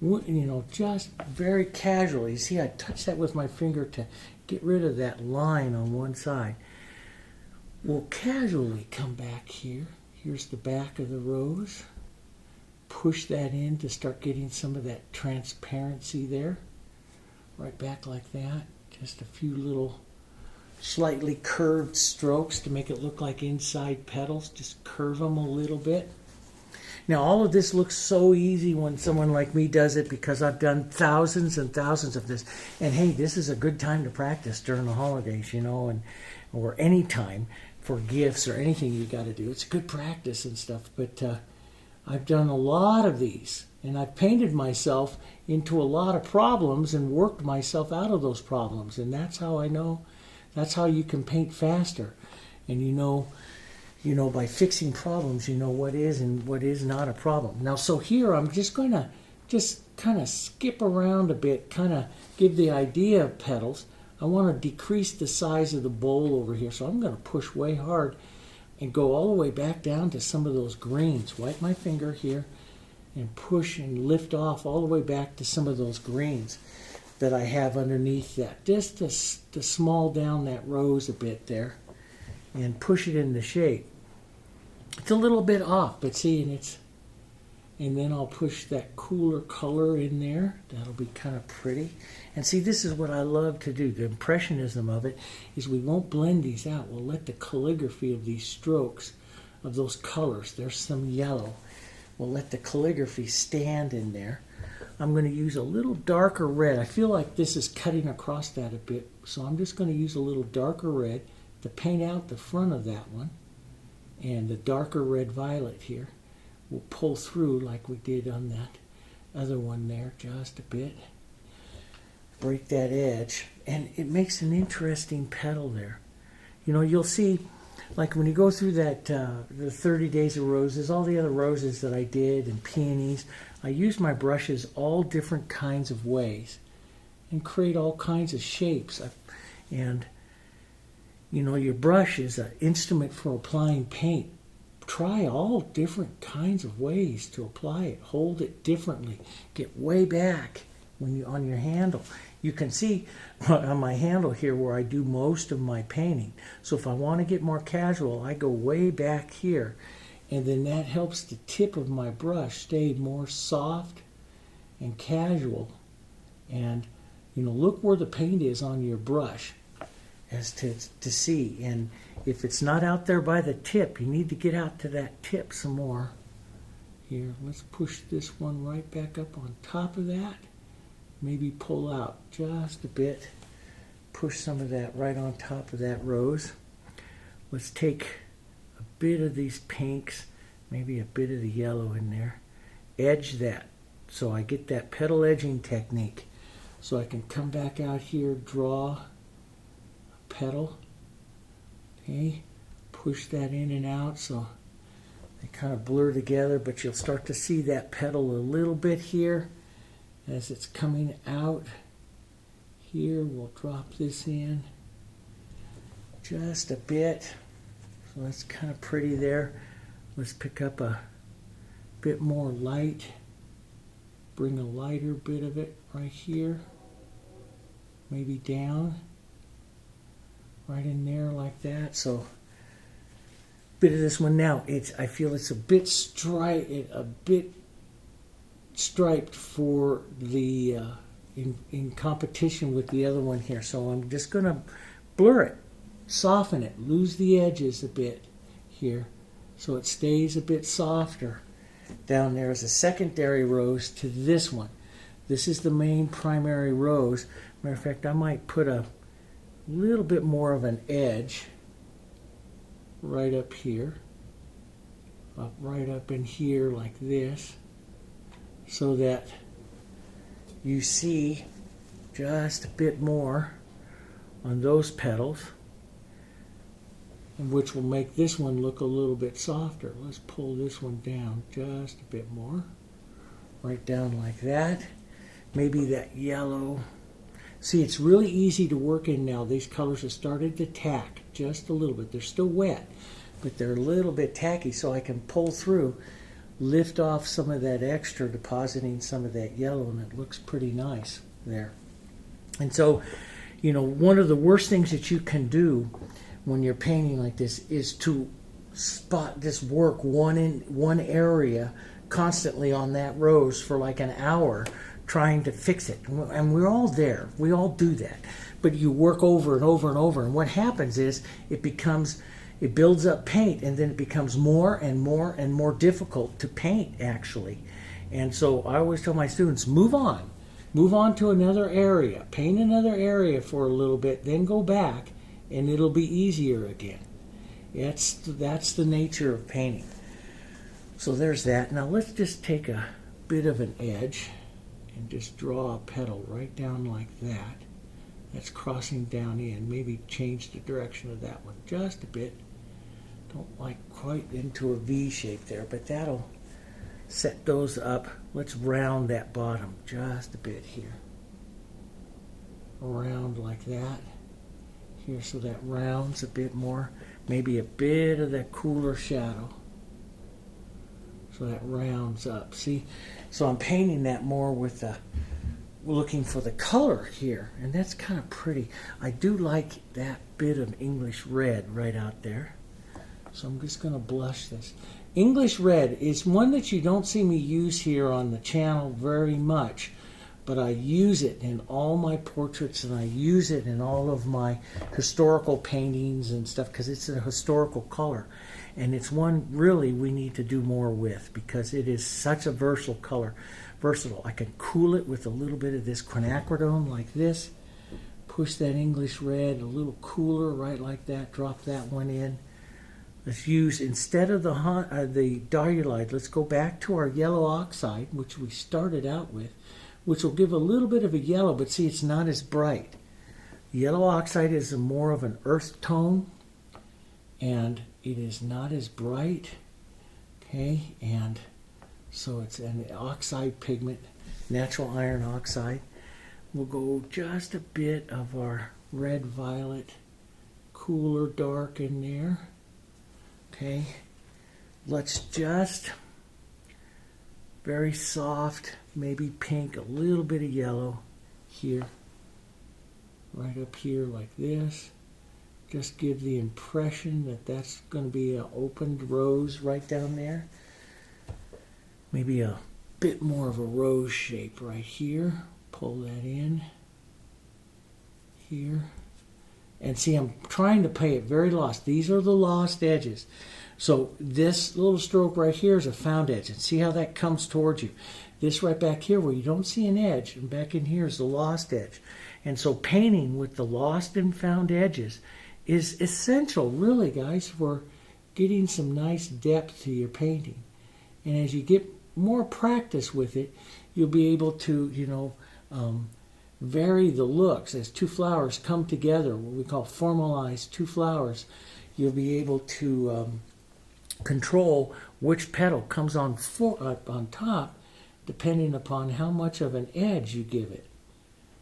you know, just very casually. See, I touched that with my finger to get rid of that line on one side. We'll casually come back here. Here's the back of the rose. Push that in to start getting some of that transparency there. Right back like that. Just a few little slightly curved strokes to make it look like inside petals. Just curve them a little bit. Now, all of this looks so easy when someone like me does it, because I've done thousands and thousands of this. And hey, this is a good time to practice during the holidays, you know, or any time for gifts or anything you got to do. It's good practice and stuff. But I've done a lot of these, and I've painted myself into a lot of problems and worked myself out of those problems. And that's how I know, that's how you can paint faster. And you know, by fixing problems, you know what is and what is not a problem. Now, so here I'm just going to kind of skip around a bit, kind of give the idea of petals. I want to decrease the size of the bowl over here, so I'm going to push way hard and go all the way back down to some of those greens. Wipe my finger here and push and lift off all the way back to some of those greens that I have underneath that. Just to small down that rose a bit there and push it into shape. It's a little bit off, but see, and then I'll push that cooler color in there. That'll be kind of pretty. And see, this is what I love to do. The impressionism of it is we won't blend these out. We'll let the calligraphy of these strokes, of those colors, there's some yellow. We'll let the calligraphy stand in there. I'm going to use a little darker red. I feel like this is cutting across that a bit, so I'm just going to use a little darker red to paint out the front of that one. And the darker red violet here will pull through like we did on that other one there just a bit. Break that edge. And it makes an interesting petal there. You know, you'll see, like when you go through that, the 30 Days of Roses, all the other roses that I did and peonies, I used my brushes all different kinds of ways and create all kinds of shapes. And you know, your brush is an instrument for applying paint. Try all different kinds of ways to apply it. Hold it differently. Get way back when you on your handle. You can see on my handle here where I do most of my painting. So if I want to get more casual, I go way back here and then that helps the tip of my brush stay more soft and casual. And look where the paint is on your brush as to see. And if it's not out there by the tip, you need to get out to that tip some more. Here, let's push this one right back up on top of that. Maybe pull out just a bit. Push some of that right on top of that rose. Let's take a bit of these pinks, maybe a bit of the yellow in there. Edge that so I get that petal edging technique. So I can come back out here, draw a petal. Okay, push that in and out so they kind of blur together, but you'll start to see that petal a little bit here as it's coming out. Here, we'll drop this in just a bit. So that's kind of pretty there. Let's pick up a bit more light. Bring a lighter bit of it right here. Maybe down. Right in there like that. So bit of this one now. I feel it's a bit striped for the in competition with the other one here. So I'm just going to blur it, soften it, lose the edges a bit here so it stays a bit softer. Down there is a secondary rose to this one. This is the main primary rose. Matter of fact, I might put a little bit more of an edge right up here, right up in here like this, so that you see just a bit more on those petals, which will make this one look a little bit softer. Let's pull this one down just a bit more, right down like that. Maybe that yellow. See, it's really easy to work in now. These colors have started to tack just a little bit. They're still wet, but they're a little bit tacky, so I can pull through, lift off some of that extra, depositing some of that yellow, and it looks pretty nice there. And so, one of the worst things that you can do when you're painting like this is to work one area constantly on that rose for like an hour trying to fix it. And we're all there. We all do that. But you work over and over and over, and what happens is it builds up paint, and then it becomes more and more and more difficult to paint, actually. And so I always tell my students, move on to another area, paint another area for a little bit, then go back, and it'll be easier again. That's the nature of painting. So there's that. Now let's just take a bit of an edge and just draw a petal right down like that. That's crossing down in. Maybe change the direction of that one just a bit. Don't like quite into a V shape there, but that'll set those up. Let's round that bottom just a bit here. Around like that. Here, so that rounds a bit more. Maybe a bit of that cooler shadow. So that rounds up. See? So I'm painting that more with looking for the color here. And that's kind of pretty. I do like that bit of English red right out there. So I'm just going to blush this. English red is one that you don't see me use here on the channel very much. But I use it in all my portraits, and I use it in all of my historical paintings and stuff because it's a historical color. And it's one really we need to do more with because it is such a versatile color. I can cool it with a little bit of this quinacridone like this. Push that English red a little cooler right like that. Drop that one in. Let's use, instead of the diarylide, let's go back to our yellow oxide, which we started out with, which will give a little bit of a yellow, but see, it's not as bright. Yellow oxide is more of an earth tone, and it is not as bright, okay? And so it's an oxide pigment, natural iron oxide. We'll go just a bit of our red violet, cooler dark in there, okay? Let's just, very soft, maybe pink, a little bit of yellow here, right up here like this. Just give the impression that that's going to be an opened rose right down there. Maybe a bit more of a rose shape right here. Pull that in here. And see, I'm trying to pay it very lost. These are the lost edges. So this little stroke right here is a found edge. And see how that comes towards you. This right back here where you don't see an edge, and back in here is the lost edge. And so painting with the lost and found edges is essential, really, guys, for getting some nice depth to your painting. And as you get more practice with it, you'll be able to, vary the looks. As two flowers come together, what we call formalize two flowers, you'll be able to control which petal comes on top, depending upon how much of an edge you give it.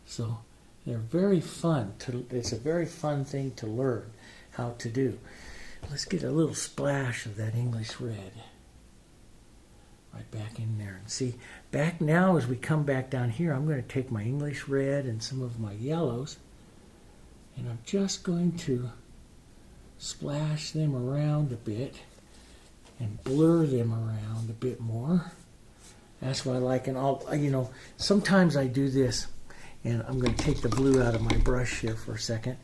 So they're very fun. It's a very fun thing to learn how to do. Let's get a little splash of that English red right back in there. And see, back now as we come back down here, I'm going to take my English red and some of my yellows, and I'm just going to splash them around a bit and blur them around a bit more. That's what I like. And sometimes I do this, and I'm going to take the blue out of my brush here for a second.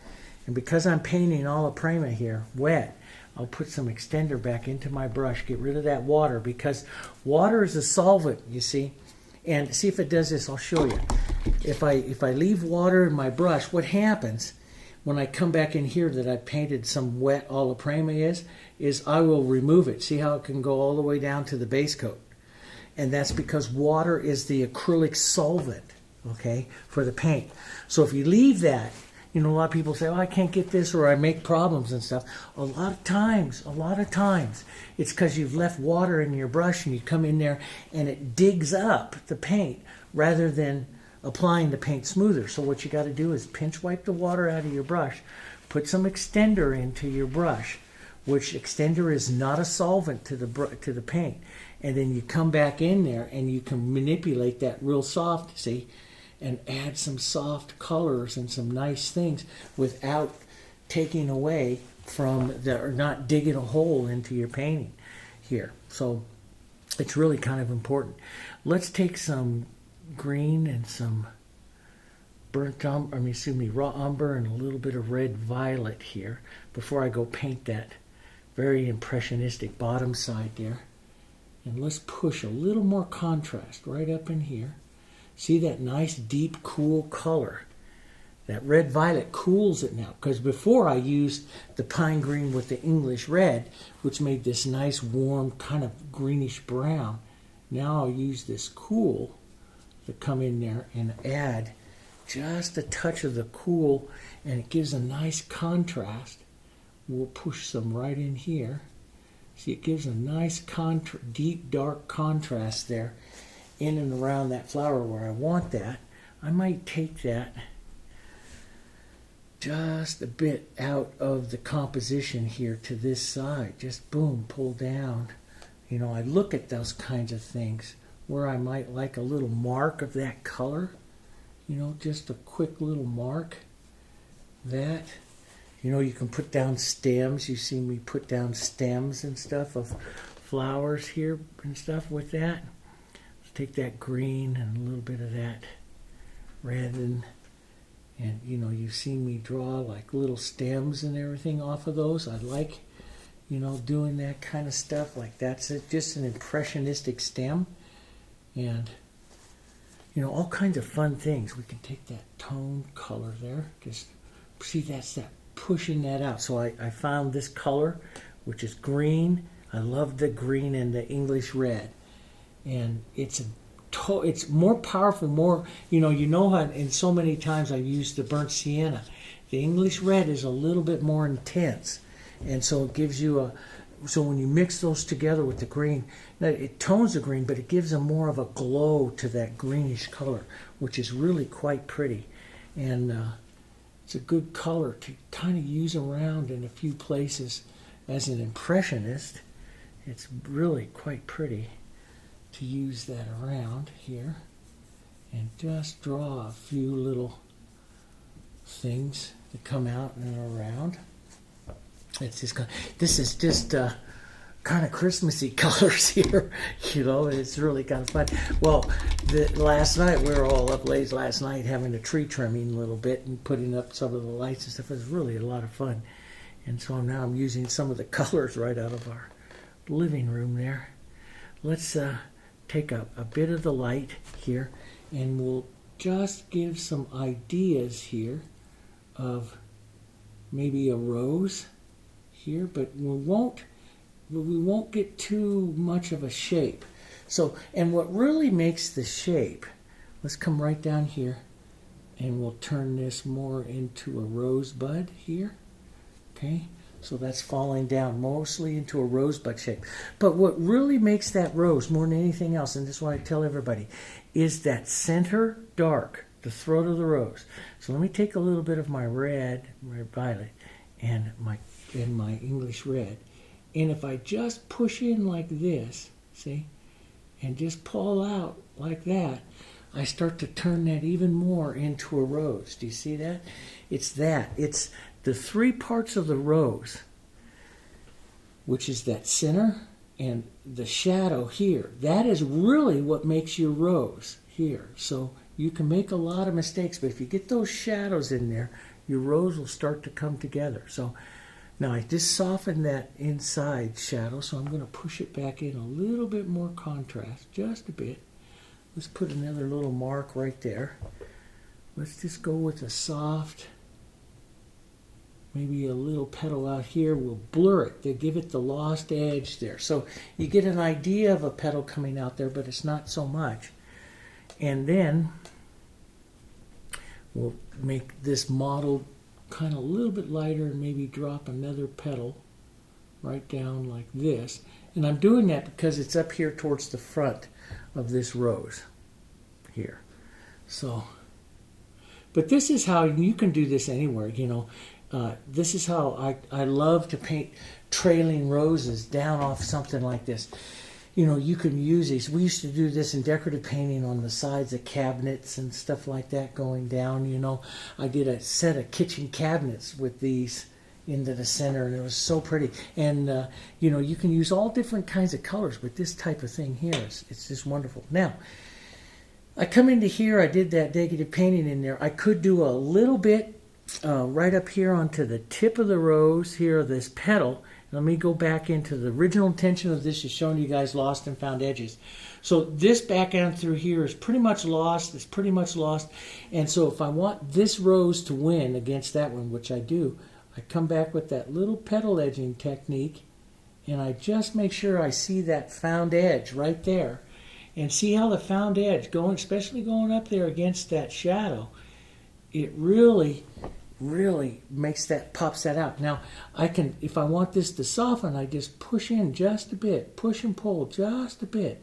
And because I'm painting alla prima here, wet, I'll put some extender back into my brush, get rid of that water, because water is a solvent, you see. And see if it does this, I'll show you. If I leave water in my brush, what happens when I come back in here that I painted some wet alla prima is I will remove it. See how it can go all the way down to the base coat. And that's because water is the acrylic solvent, okay, for the paint. So if you leave that, a lot of people say, oh, I can't get this, or I make problems and stuff. A lot of times, it's because you've left water in your brush and you come in there and it digs up the paint rather than applying the paint smoother. So what you got to do is pinch wipe the water out of your brush, put some extender into your brush, which extender is not a solvent to the paint. And then you come back in there and you can manipulate that real soft, see, and add some soft colors and some nice things without taking away from or not digging a hole into your painting here. So it's really kind of important. Let's take some green and some raw umber and a little bit of red violet here before I go paint that very impressionistic bottom side there. And let's push a little more contrast right up in here. See that nice deep cool color? That red violet cools it now, because before I used the pine green with the English red, which made this nice warm kind of greenish brown. Now I'll use this cool to come in there and add just a touch of the cool, and it gives a nice contrast. We'll push some right in here. See, it gives a nice deep dark contrast there in and around that flower where I want that. I might take that just a bit out of the composition here to this side. Just boom, pull down. I look at those kinds of things where I might like a little mark of that color. Just a quick little mark. That. You can put down stems. You see me put down stems and stuff of flowers here and stuff with that. Take that green and a little bit of that red, and you've seen me draw like little stems and everything off of those. I like doing that kind of stuff. Like that's just an impressionistic stem, and all kinds of fun things. We can take that tone color there, just see that's that pushing that out. So I found this color, which is green. I love the green and the English red. And it's more powerful, more, how in so many times I've used the burnt sienna. The English red is a little bit more intense. And so it gives you so when you mix those together with the green, it tones the green, but it gives them more of a glow to that greenish color, which is really quite pretty. And it's a good color to kind of use around in a few places as an impressionist. It's really quite pretty to use that around here and just draw a few little things that come out and around. It's just this is just kind of Christmassy colors here, you know. It's really kind of fun. Well, last night we were all up late last night having a tree trimming a little bit and putting up some of the lights and stuff. It was really a lot of fun, and so now I'm using some of the colors right out of our living room there. Let's take a bit of the light here, and we'll just give some ideas here of maybe a rose here, but we won't get too much of a shape. So, and what really makes the shape, let's come right down here, and we'll turn this more into a rosebud here. Okay, so that's falling down mostly into a rosebud shape. But what really makes that rose more than anything else, and this is what I tell everybody, is that center dark, the throat of the rose. So let me take a little bit of my red, my violet, and my English red, and if I just push in like this, see, and just pull out like that, I start to turn that even more into a rose. Do you see that? It's the three parts of the rose, which is that center and the shadow here. That is really what makes your rose here. So you can make a lot of mistakes, but if you get those shadows in there, your rose will start to come together. So now I just softened that inside shadow, so I'm going to push it back in a little bit more contrast, just a bit. Let's put another little mark right there. Let's just go with a soft, maybe a little petal out here. We'll blur it to give it the lost edge there. So you get an idea of a petal coming out there, but it's not so much. And then we'll make this model kind of a little bit lighter and maybe drop another petal right down like this. And I'm doing that because it's up here towards the front of this rose here. So, but this is how you can do this anywhere, you know. This is how I love to paint trailing roses down off something like this. You know, you can use these. We used to do this in decorative painting on the sides of cabinets and stuff like that going down, you know. I did a set of kitchen cabinets with these into the center, and it was so pretty. And, you know, you can use all different kinds of colors, but this type of thing here, it's just wonderful. Now, I come into here, I did that decorative painting in there. I could do a little bit right up here onto the tip of the rose here, this petal. Let me go back into the original intention of this is showing you guys lost and found edges. So this background through here is pretty much lost. It's pretty much lost. And so if I want this rose to win against that one, which I do, I come back with that little petal edging technique, and I just make sure I see that found edge right there. And see how the found edge, especially going up there against that shadow, it really makes that, pops that out. Now, I can, if I want this to soften, I just push in just a bit, push and pull just a bit.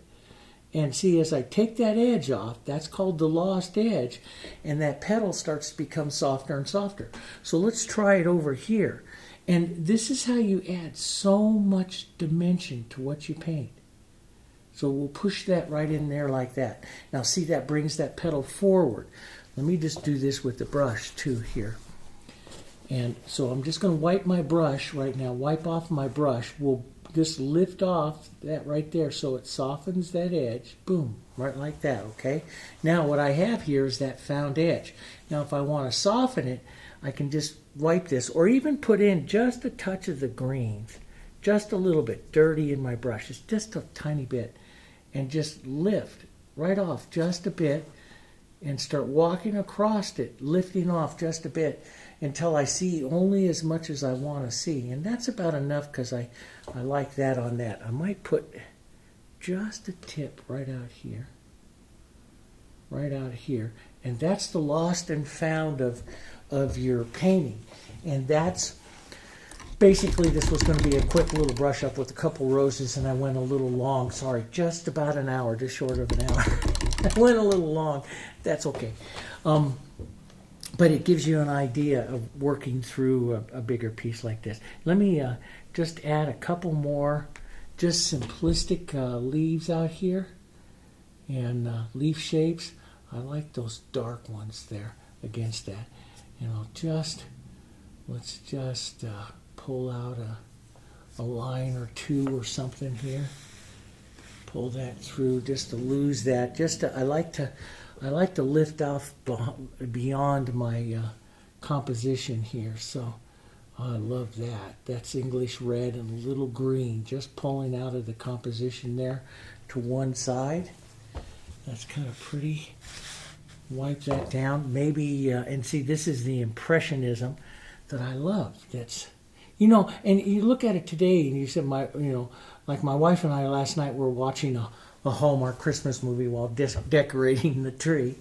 And see, as I take that edge off, that's called the lost edge, and that petal starts to become softer and softer. So let's try it over here. And this is how you add so much dimension to what you paint. So we'll push that right in there like that. Now see, that brings that petal forward. Let me just do this with the brush too here. And so I'm just going to wipe my brush right now, wipe off my brush. We'll just lift off that right there so it softens that edge. Boom, right like that, okay? Now what I have here is that found edge. Now if I want to soften it, I can just wipe this or even put in just a touch of the greens, just a little bit dirty in my brush. It's just a tiny bit. And just lift right off just a bit and start walking across it, lifting off just a bit until I see only as much as I want to see. And that's about enough because I like that on that. I might put just a tip right out here. Right out here. And that's the lost and found of your painting. And that's basically, this was going to be a quick little brush up with a couple roses, and I went a little long. Sorry, just about an hour, just short of an hour. I went a little long. That's okay. But it gives you an idea of working through a bigger piece like this. Let me just add a couple more just simplistic leaves out here and leaf shapes. I like those dark ones there against that. You know, let's just pull out a line or two or something here. Pull that through just to lose that. I like to lift off beyond my composition here. So I love that. That's English red and a little green, just pulling out of the composition there to one side. That's kind of pretty. Wipe that down. Maybe, and see, this is the Impressionism that I love. That's, and you look at it today and you said, like my wife and I last night were watching a Hallmark Christmas movie while decorating the tree.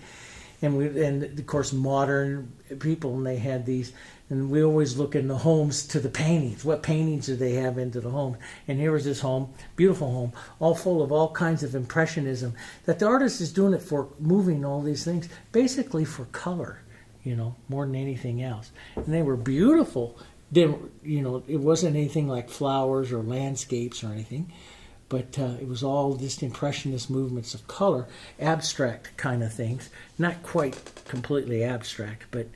And of course, modern people, and they had these, and we always look in the homes to the paintings. What paintings do they have into the home? And here was this home, beautiful home, all full of all kinds of Impressionism, that the artist is doing it for moving all these things, basically for color, more than anything else. And they were beautiful. It wasn't anything like flowers or landscapes or anything. But it was all just Impressionist movements of color, abstract kind of things. Not quite completely abstract, but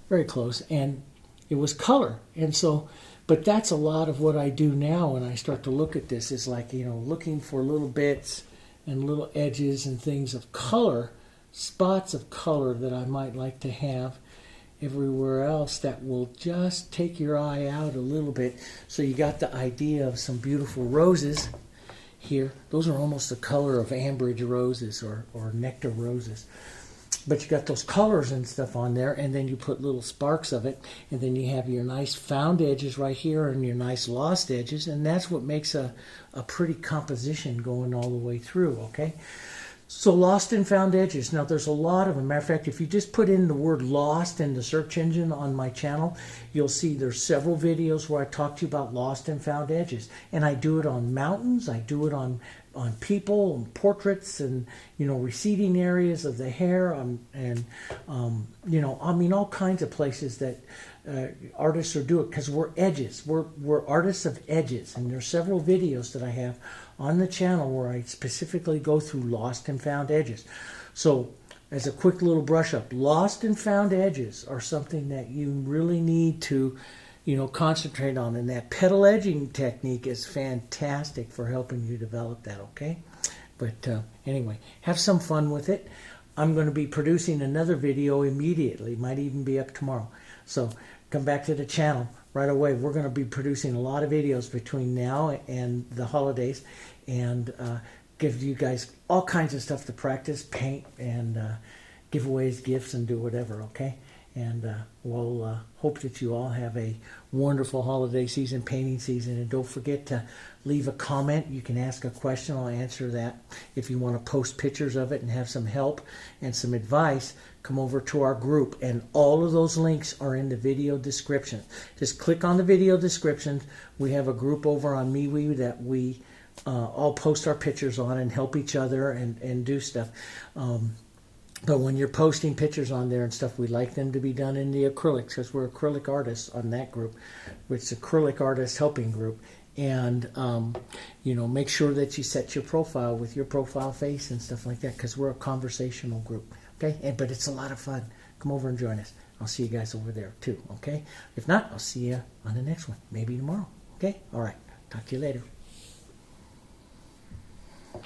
very close. And it was color. And so, but that's a lot of what I do now when I start to look at this, is like, looking for little bits and little edges and things of color, spots of color that I might like to have everywhere else that will just take your eye out a little bit. So you got the idea of some beautiful roses here. Those are almost the color of Ambridge roses or nectar roses. But you got those colors and stuff on there, and then you put little sparks of it, and then you have your nice found edges right here and your nice lost edges, and that's what makes a pretty composition going all the way through, okay? So lost and found edges. Now there's a lot of them. Matter of fact, if you just put in the word lost in the search engine on my channel, you'll see there's several videos where I talk to you about lost and found edges. And I do it on mountains, I do it on people and portraits and, receding areas of the hair, all kinds of places that artists are doing, because we're edges. We're artists of edges. And there's several videos that I have on the channel where I specifically go through lost and found edges. So as a quick little brush up, lost and found edges are something that you really need to concentrate on, and that petal edging technique is fantastic for helping you develop that, okay? But anyway, have some fun with it. I'm going to be producing another video immediately, might even be up tomorrow. So come back to the channel right away. We're going to be producing a lot of videos between now and the holidays, and give you guys all kinds of stuff to practice, paint, and giveaways, gifts, and do whatever, okay? And we'll hope that you all have a wonderful holiday season, painting season. And don't forget to leave a comment. You can ask a question. I'll answer that. If you want to post pictures of it and have some help and some advice, come over to our group. And all of those links are in the video description. Just click on the video description. We have a group over on MeWe that we all post our pictures on and help each other and do stuff. But when you're posting pictures on there and stuff, we like them to be done in the acrylics, because we're acrylic artists on that group, which is Acrylic Artists Helping Group. And, make sure that you set your profile with your profile face and stuff like that, because we're a conversational group, okay? But it's a lot of fun. Come over and join us. I'll see you guys over there too, okay? If not, I'll see you on the next one, maybe tomorrow, okay? All right. Talk to you later.